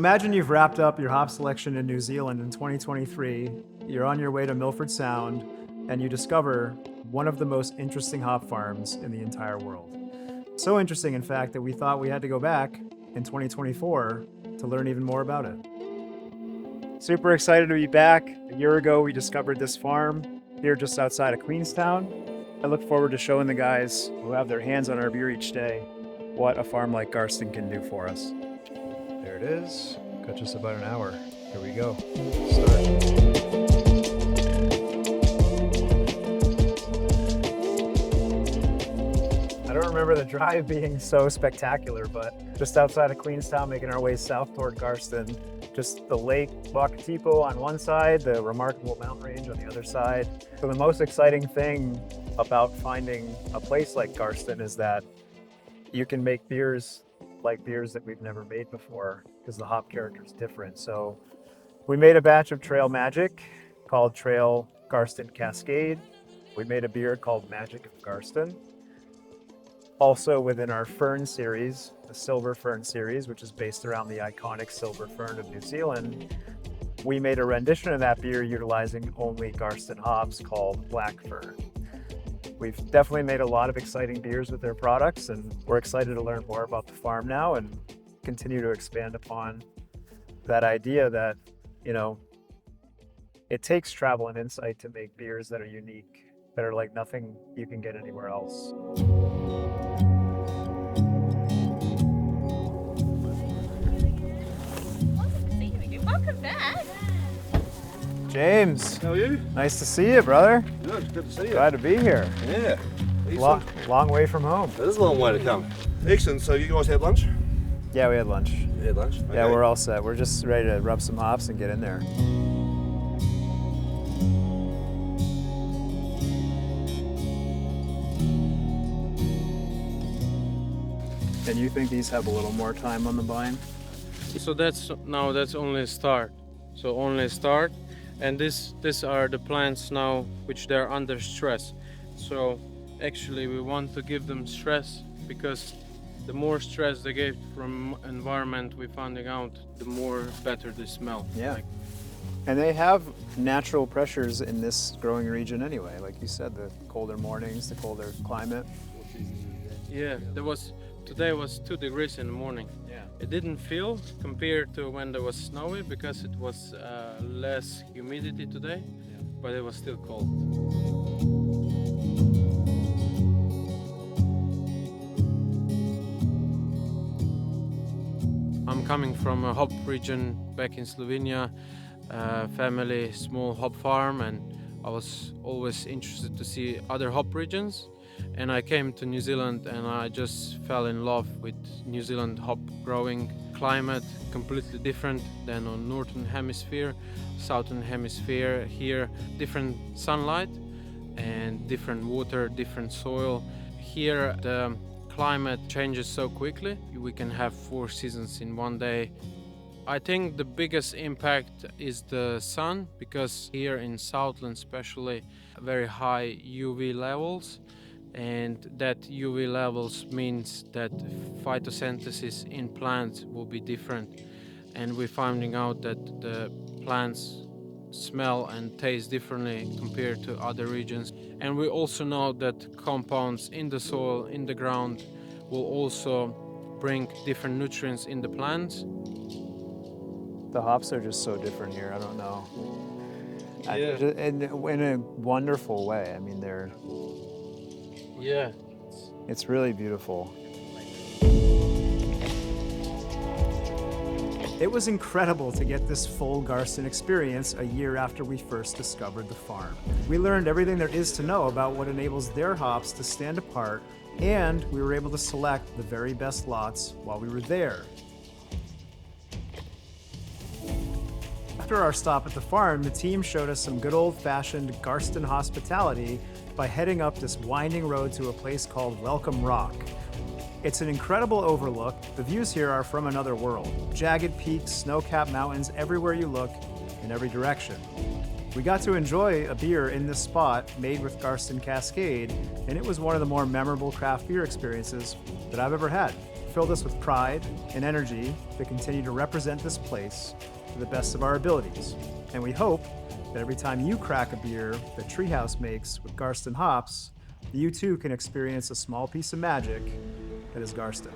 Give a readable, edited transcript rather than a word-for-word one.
Imagine you've wrapped up your hop selection in New Zealand in 2023, you're on your way to Milford Sound, and you discover one of the most interesting hop farms in the entire world. So interesting, in fact, that we thought we had to go back in 2024 to learn even more about it. Super excited to be back. A year ago, we discovered this farm here just outside of Queenstown. I look forward to showing the guys who have their hands on our beer each day what a farm like Garston can do for us. There it is. Got just about an hour. Here we go. Start. I don't remember the drive being so spectacular, but just outside of Queenstown, making our way south toward Garston, just the lake Wakatipo on one side, the remarkable mountain range on the other side. So the most exciting thing about finding a place like Garston is that you can make beers like beers that we've never made before because the hop character is different. So we made a batch of Trail Magic called Trail Garston Cascade. We made a beer called Magic of Garston. Also within our Fern series, the Silver Fern series, which is based around the iconic silver fern of New Zealand, we made a rendition of that beer utilizing only Garston hops called Black Fern. We've definitely made a lot of exciting beers with their products, and we're excited to learn more about the farm now and continue to expand upon that idea that, you know, it takes travel and insight to make beers that are unique, that are like nothing you can get anywhere else. Welcome back. James. How are you? Nice to see you, brother. Good to see you. Glad to be here. Yeah. Excellent. Long way from home. It is a long way to come. Excellent. So you guys had lunch? Yeah, we had lunch. You had lunch? Okay. Yeah, we're all set. We're just ready to rub some hops and get in there. And you think these have a little more time on the vine? So that's only a start. So only a start, and these are the plants now which they're under stress. So actually we want to give them stress because the more stress they get from environment, we're finding out the more better they smell. Yeah. And they have natural pressures in this growing region anyway. Like you said, the colder mornings, the colder climate. Yeah, today was 2 degrees in the morning. Yeah. It didn't feel compared to when there was snowy because it was less humidity today, but it was still cold. I'm coming from a hop region back in Slovenia, family small hop farm, and I was always interested to see other hop regions. And I came to New Zealand and I just fell in love with New Zealand hop growing climate, completely different than on Northern Hemisphere, Southern Hemisphere. Here, different sunlight and different water, different soil. Here, the climate changes so quickly. We can have 4 seasons in one day. I think the biggest impact is the sun, because here in Southland especially, very high UV levels. And that UV levels means that photosynthesis in plants will be different, and we're finding out that the plants smell and taste differently compared to other regions. And we also know that compounds in the soil, in the ground, will also bring different nutrients in the plants. The hops are just so different here. I don't know. Yeah. In a wonderful way. I mean, Yeah. it's really beautiful. It was incredible to get this full Garston experience a year after we first discovered the farm. We learned everything there is to know about what enables their hops to stand apart, and we were able to select the very best lots while we were there. After our stop at the farm, the team showed us some good old-fashioned Garston hospitality by heading up this winding road to a place called Welcome Rock. It's an incredible overlook. The views here are from another world. Jagged peaks, snow-capped mountains everywhere you look, in every direction. We got to enjoy a beer in this spot made with Garston Cascade, and it was one of the more memorable craft beer experiences that I've ever had. filled us with pride and energy to continue to represent this place to the best of our abilities. And we hope that every time you crack a beer that Tree House makes with Garston Hops, you too can experience a small piece of magic that is Garston.